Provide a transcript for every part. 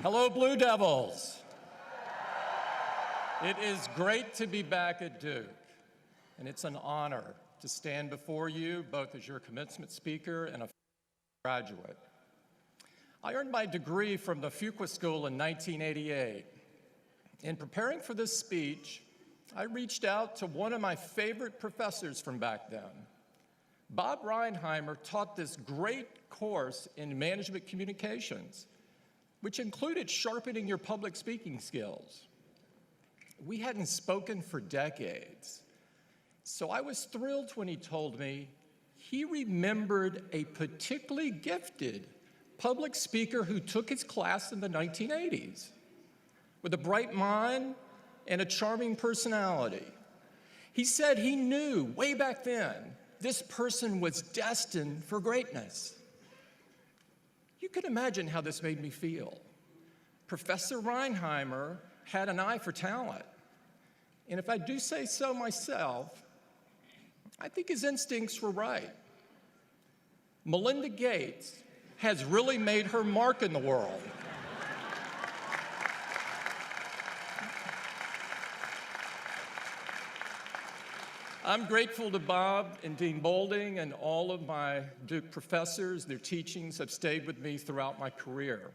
Hello, Blue Devils. It is great to be back at Duke, and it's an honor to stand before you both as your commencement speaker and a graduate. I earned my degree from the Fuqua Scholar in 1988. In preparing for this speech, I reached out to one of my favorite professors from back then. Bob Reinheimer taught this great course in management communications, which included sharpening your public speaking skills. We hadn't spoken for decades, so I was thrilled when he told me he remembered a particularly gifted public speaker who took his class in the 1980s. With a bright mind and a charming personality. He said he knew way back then this person was destined for greatness. You can imagine how this made me feel. Professor Reinheimer had an eye for talent. And if I do say so myself, I think his instincts were right. Melinda Gates has really made her mark in the world. I'm grateful to Bob and Dean Boulding and all of my Duke professors. Their teachings have stayed with me throughout my career.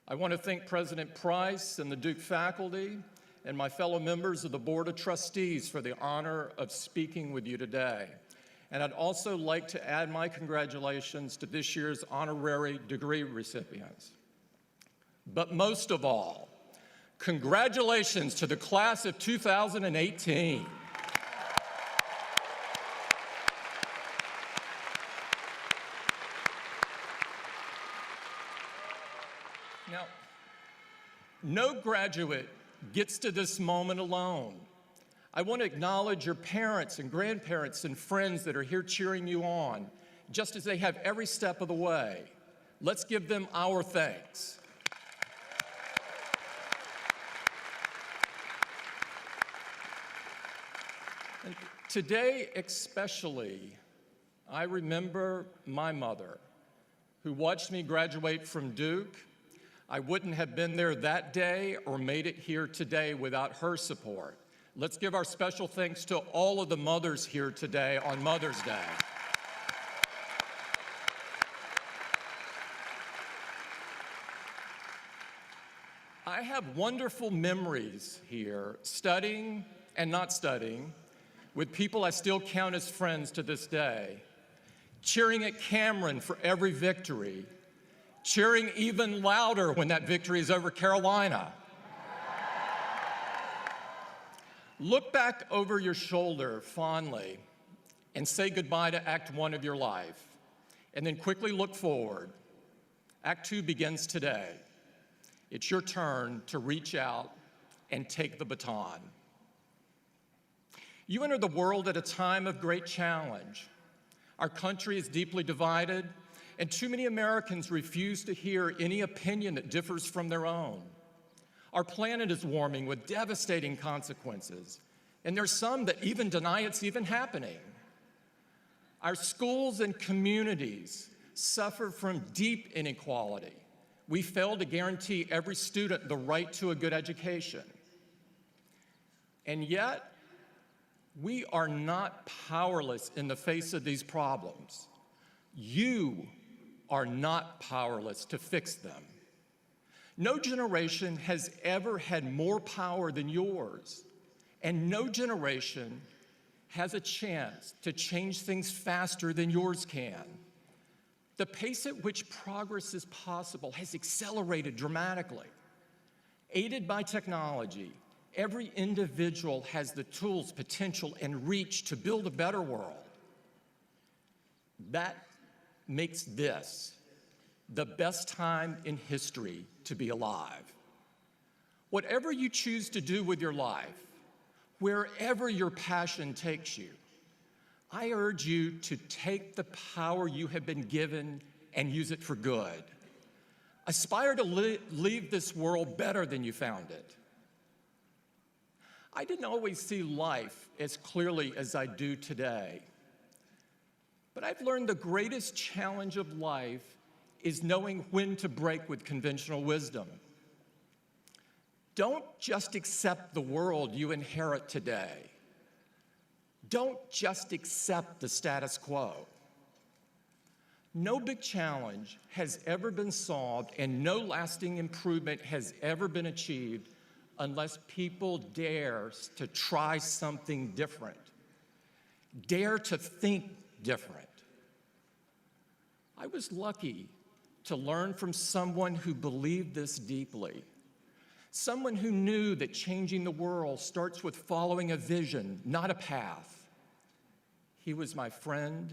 I want to thank President Price and the Duke faculty and my fellow members of the Board of Trustees for the honor of speaking with you today. And I'd also like to add my congratulations to this year's honorary degree recipients. But most of all, congratulations to the class of 2018. Now, no graduate gets to this moment alone. I want to acknowledge your parents and grandparents and friends that are here cheering you on, just as they have every step of the way. Let's give them our thanks. And today especially, I remember my mother, who watched me graduate from Duke. I wouldn't have been there that day or made it here today without her support. Let's give our special thanks to all of the mothers here today on Mother's Day. I have wonderful memories here, studying and not studying, with people I still count as friends to this day, cheering at Cameron for every victory, cheering even louder when that victory is over Carolina. Look back over your shoulder fondly and say goodbye to Act 1 of your life, and then quickly look forward. Act 2 begins today. It's your turn to reach out and take the baton. You enter the world at a time of great challenge. Our country is deeply divided, and too many Americans refuse to hear any opinion that differs from their own. Our planet is warming with devastating consequences, and there's some that even deny it's even happening. Our schools and communities suffer from deep inequality. We fail to guarantee every student the right to a good education. And yet, we are not powerless in the face of these problems. You are not powerless to fix them. No generation has ever had more power than yours, and no generation has a chance to change things faster than yours can. The pace at which progress is possible has accelerated dramatically. Aided by technology, every individual has the tools, potential, and reach to build a better world. That makes this the best time in history to be alive. Whatever you choose to do with your life, wherever your passion takes you, I urge you to take the power you have been given and use it for good. Aspire to leave this world better than you found it. I didn't always see life as clearly as I do today. But I've learned the greatest challenge of life is knowing when to break with conventional wisdom. Don't just accept the world you inherit today. Don't just accept the status quo. No big challenge has ever been solved and no lasting improvement has ever been achieved unless people dare to try something different, dare to think different. I was lucky to learn from someone who believed this deeply, someone who knew that changing the world starts with following a vision, not a path. He was my friend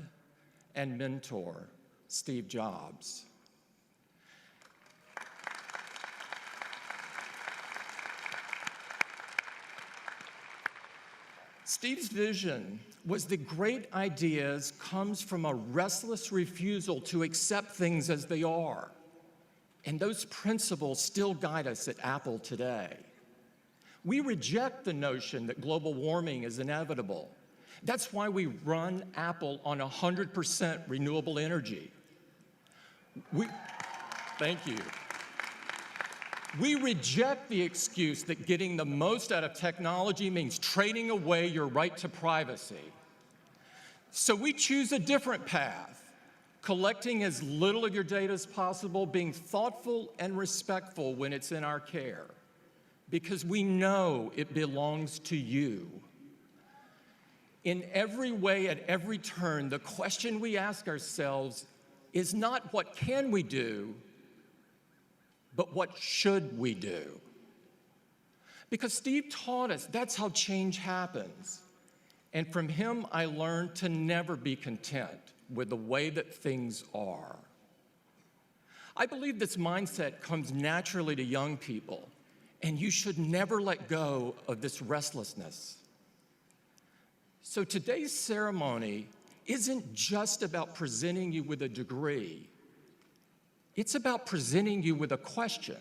and mentor, Steve Jobs. Steve's vision was that great ideas comes from a restless refusal to accept things as they are. And those principles still guide us at Apple today. We reject the notion that global warming is inevitable. That's why we run Apple on 100% renewable energy. Thank you. We reject the excuse that getting the most out of technology means trading away your right to privacy. So we choose a different path, collecting as little of your data as possible, being thoughtful and respectful when it's in our care, because we know it belongs to you. In every way, at every turn, the question we ask ourselves is not what can we do, but what should we do? Because Steve taught us that's how change happens. And from him, I learned to never be content with the way that things are. I believe this mindset comes naturally to young people, and you should never let go of this restlessness. So today's ceremony isn't just about presenting you with a degree. It's about presenting you with a question.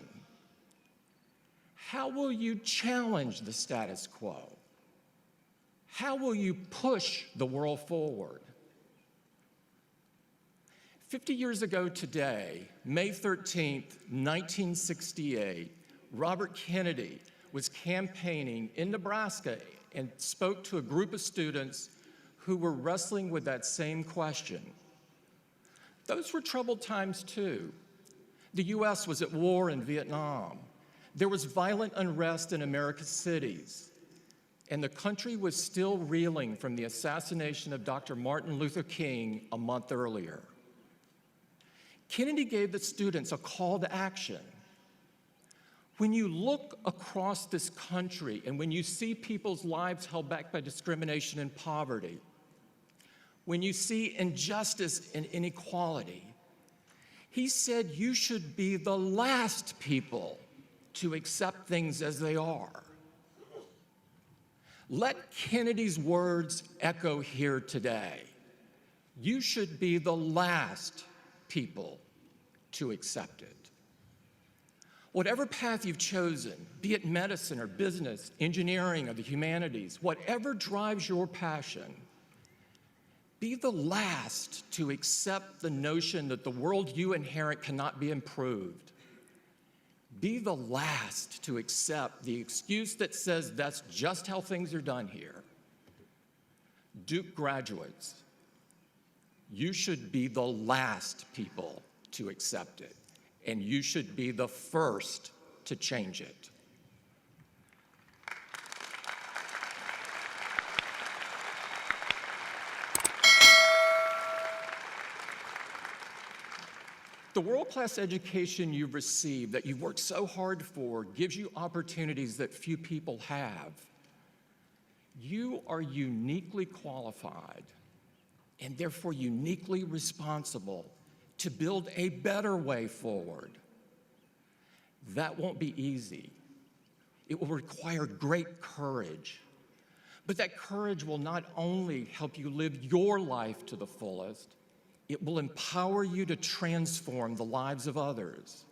How will you challenge the status quo? How will you push the world forward? 50 years ago today, May 13th, 1968, Robert Kennedy was campaigning in Nebraska and spoke to a group of students who were wrestling with that same question. Those were troubled times too. The US was at war in Vietnam. There was violent unrest in America's cities. And the country was still reeling from the assassination of Dr. Martin Luther King a month earlier. Kennedy gave the students a call to action. When you look across this country and when you see people's lives held back by discrimination and poverty, when you see injustice and inequality, he said you should be the last people to accept things as they are. Let Kennedy's words echo here today. You should be the last people to accept it. Whatever path you've chosen, be it medicine or business, engineering or the humanities, whatever drives your passion, be the last to accept the notion that the world you inherit cannot be improved. Be the last to accept the excuse that says that's just how things are done here. Duke graduates, you should be the last people to accept it, and you should be the first to change it. The world-class education you've received, that you've worked so hard for, gives you opportunities that few people have. You are uniquely qualified and therefore uniquely responsible to build a better way forward. That won't be easy. It will require great courage. But that courage will not only help you live your life to the fullest, it will empower you to transform the lives of others.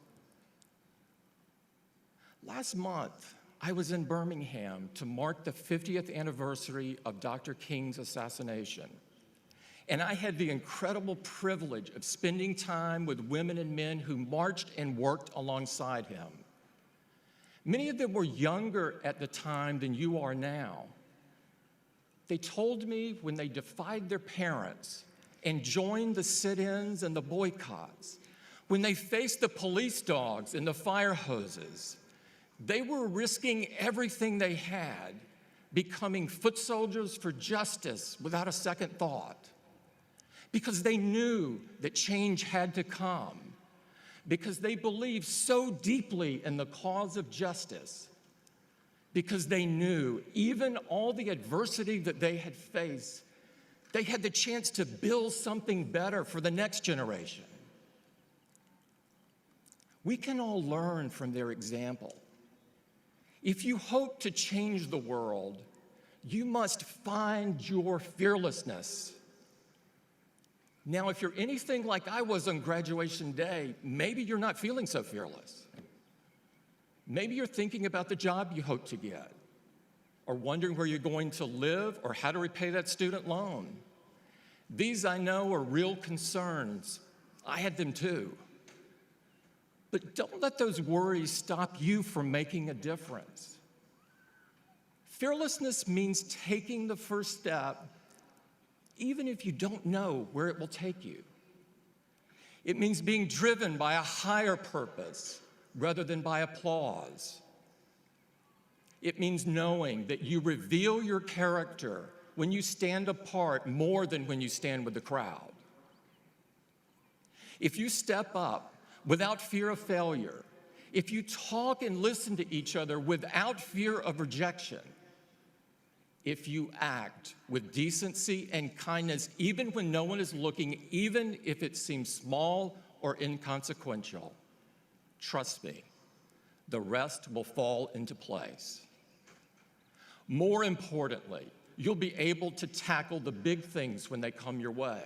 Last month, I was in Birmingham to mark the 50th anniversary of Dr. King's assassination. And I had the incredible privilege of spending time with women and men who marched and worked alongside him. Many of them were younger at the time than you are now. They told me when they defied their parents and joined the sit-ins and the boycotts, when they faced the police dogs and the fire hoses, they were risking everything they had, becoming foot soldiers for justice without a second thought. Because they knew that change had to come, because they believed so deeply in the cause of justice, because they knew even all the adversity that they had faced, they had the chance to build something better for the next generation. We can all learn from their example. If you hope to change the world, you must find your fearlessness. Now, if you're anything like I was on graduation day, maybe you're not feeling so fearless. Maybe you're thinking about the job you hope to get, or wondering where you're going to live, or how to repay that student loan. These, I know, are real concerns. I had them too. But don't let those worries stop you from making a difference. Fearlessness means taking the first step, even if you don't know where it will take you. It means being driven by a higher purpose rather than by applause. It means knowing that you reveal your character when you stand apart more than when you stand with the crowd. If you step up without fear of failure, if you talk and listen to each other without fear of rejection, if you act with decency and kindness, even when no one is looking, even if it seems small or inconsequential, trust me, the rest will fall into place. More importantly, you'll be able to tackle the big things when they come your way.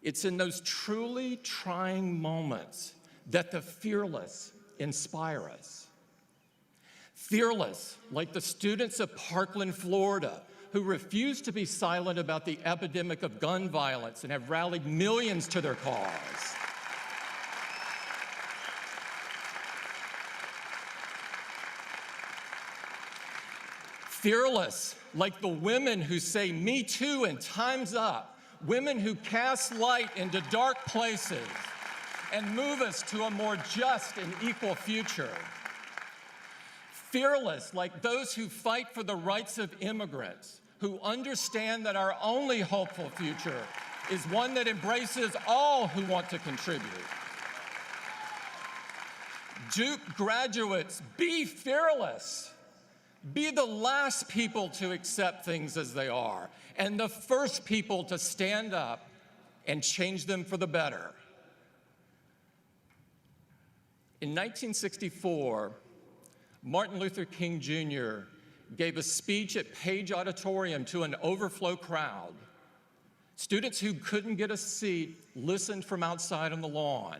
It's in those truly trying moments that the fearless inspire us. Fearless, like the students of Parkland, Florida, who refuse to be silent about the epidemic of gun violence and have rallied millions to their cause. Fearless, like the women who say "Me Too" and "Time's Up," women who cast light into dark places and move us to a more just and equal future. Fearless, like those who fight for the rights of immigrants, who understand that our only hopeful future is one that embraces all who want to contribute. Duke graduates, be fearless. Be the last people to accept things as they are, and the first people to stand up and change them for the better. In 1964, Martin Luther King Jr. gave a speech at Page Auditorium to an overflow crowd. Students who couldn't get a seat listened from outside on the lawn.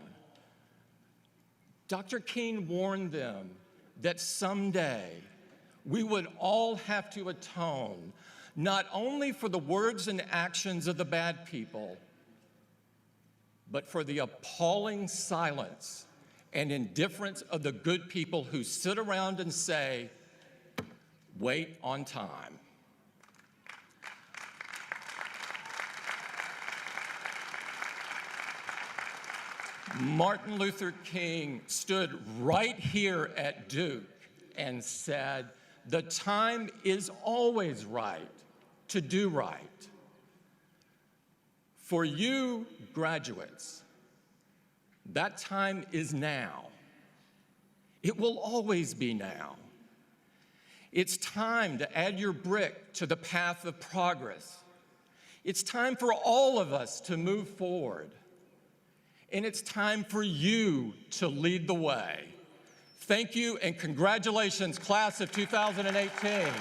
Dr. King warned them that someday we would all have to atone not only for the words and actions of the bad people, but for the appalling silence and indifference of the good people who sit around and say, "Wait on time." Martin Luther King stood right here at Duke and said, "The time is always right to do right." For you graduates, that time is now. It will always be now. It's time to add your brick to the path of progress. It's time for all of us to move forward. And it's time for you to lead the way. Thank you and congratulations, class of 2018.